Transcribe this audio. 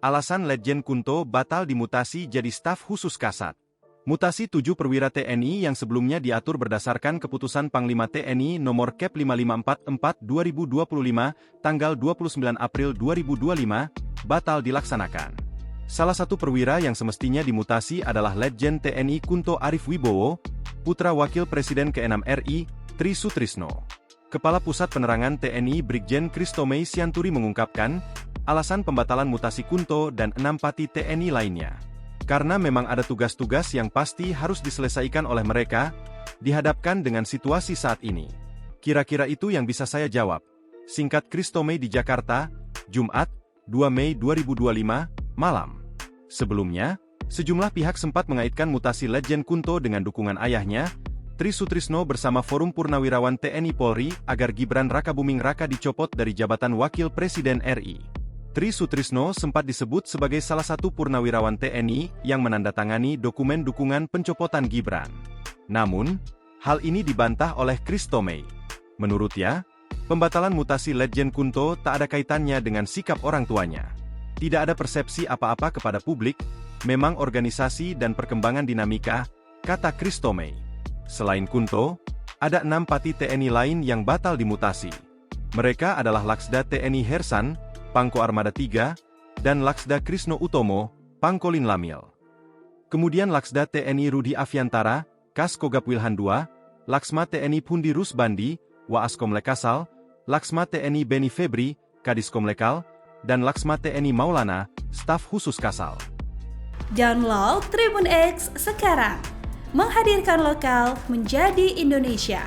Alasan Letjen Kunto batal dimutasi jadi staf khusus Kasat. Mutasi 7 perwira TNI yang sebelumnya diatur berdasarkan keputusan Panglima TNI nomor Kep 5544 2025 tanggal 29 April 2025 batal dilaksanakan. Salah satu perwira yang semestinya dimutasi adalah Letjen TNI Kunto Arif Wibowo, putra Wakil Presiden ke-6 RI, Tri Sutrisno. Kepala Pusat Penerangan TNI Brigjen Christomei Sianturi mengungkapkan, alasan pembatalan mutasi Kunto dan 6 pati TNI lainnya. Karena memang ada tugas-tugas yang pasti harus diselesaikan oleh mereka, dihadapkan dengan situasi saat ini. Kira-kira itu yang bisa saya jawab. Singkat Christomei di Jakarta, Jumat, 2 Mei 2025, malam. Sebelumnya, sejumlah pihak sempat mengaitkan mutasi Letjen Kunto dengan dukungan ayahnya, Tri Sutrisno bersama Forum Purnawirawan TNI Polri agar Gibran Rakabuming Raka dicopot dari jabatan Wakil Presiden RI. Tri Sutrisno sempat disebut sebagai salah satu purnawirawan TNI yang menandatangani dokumen dukungan pencopotan Gibran. Namun, hal ini dibantah oleh Christomei. Menurutnya, pembatalan mutasi Letjen Kunto tak ada kaitannya dengan sikap orang tuanya. Tidak ada persepsi apa-apa kepada publik, memang organisasi dan perkembangan dinamika, kata Christomei. Selain Kunto, ada 6 pati TNI lain yang batal dimutasi. Mereka adalah Laksda TNI Hersan, Pangko Armada 3, dan Laksda Krisno Utomo, Pangkolin Lamil. Kemudian Laksda TNI Rudi Aviantara, Kas Kogab Wilhan II, Laksma TNI Pundi Rusbandi, Waaskomlek Kasal, Laksma TNI Beni Febri, Kadiskomlekal, dan Laksma TNI Maulana, Staf Khusus Kasal. Download Tribun X sekarang, menghadirkan lokal menjadi Indonesia.